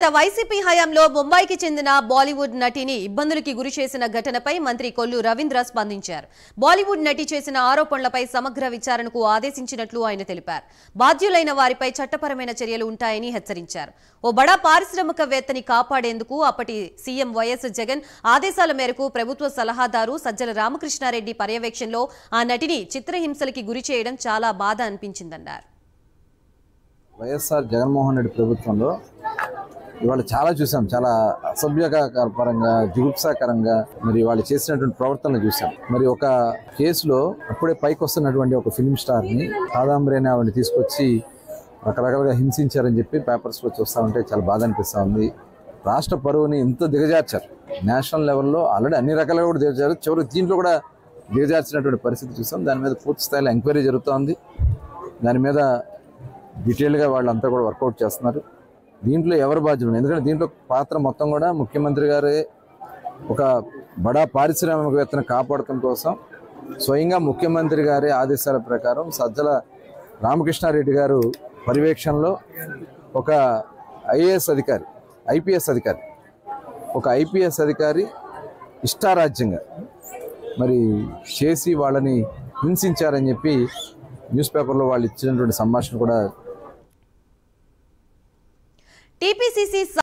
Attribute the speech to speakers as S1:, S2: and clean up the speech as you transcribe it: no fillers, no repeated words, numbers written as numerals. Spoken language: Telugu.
S1: వైసీపీ హయాంలో ముంబైకి చెందిన బాలీవుడ్ నటిని ఇబ్బందులకి గురి చేసిన ఘటనపై మంత్రి కొల్లు రవీంద్ర స్పందించారు. బాలీవుడ్ నటి చేసిన ఆరోపణలపై సమగ్ర విచారణకు ఆదేశించినట్లు ఆయన తెలిపారు. బాధ్యులైన వారిపై చట్టపరమైన చర్యలు ఉంటాయని హెచ్చరించారు. ఓ బడా పారిశ్రామికవేత్తని కాపాడేందుకు అప్పటి సీఎం వైఎస్ జగన్ ఆదేశాల మేరకు ప్రభుత్వ సలహాదారు సజ్జల రామకృష్ణారెడ్డి పర్యవేక్షణలో ఆ నటిని చిత్రహింసలకి గురి చేయడం చాలా బాధ అనిపించిందన్నారు.
S2: వైఎస్ఆర్ జగన్మోహన్ రెడ్డి ప్రభుత్వంలో ఇవాళ చాలా చూసాం. చాలా అసభ్యకరంగా, జుగుప్సాకరంగా మరి వాళ్ళు చేసినటువంటి ప్రవర్తనలు చూసాం. మరి ఒక కేసులో అప్పుడే పైకి వస్తున్నటువంటి ఒక ఫిల్మ్ స్టార్ని కాదాంబరిని ఆవిడని తీసుకొచ్చి రకరకాలుగా హింసించారని చెప్పి పేపర్స్లో చూస్తూ ఉంటే చాలా బాధ అనిపిస్తూ ఉంది. రాష్ట్ర పరువుని ఎంతో దిగజార్చారు. నేషనల్ లెవెల్లో ఆల్రెడీ అన్ని రకాలుగా కూడా దిగజారు. చివరికి దీంట్లో కూడా దిగజార్చినటువంటి పరిస్థితి చూసాం. దాని మీద పూర్తి స్థాయిలో ఎంక్వైరీ జరుగుతోంది. దాని మీద డీటెయిల్గా వాళ్ళంతా కూడా వర్కౌట్ చేస్తున్నారు. దీంట్లో ఎవరు బాధ్యులు? ఎందుకంటే దీంట్లో పాత్ర మొత్తం కూడా ముఖ్యమంత్రి గారే ఒక బడా పారిశ్రామికవేత్తను కాపాడటం కోసం స్వయంగా ముఖ్యమంత్రి గారి ఆదేశాల ప్రకారం సజ్జల రామకృష్ణారెడ్డి గారు పర్యవేక్షణలో ఒక ఐఏఎస్ అధికారి, ఐపీఎస్ అధికారి ఇష్టారాజ్యంగా మరి చేసి వాళ్ళని హింసించారని చెప్పి న్యూస్ పేపర్లో వాళ్ళు ఇచ్చినటువంటి సంభాషణ కూడా
S1: టీపీసీసీ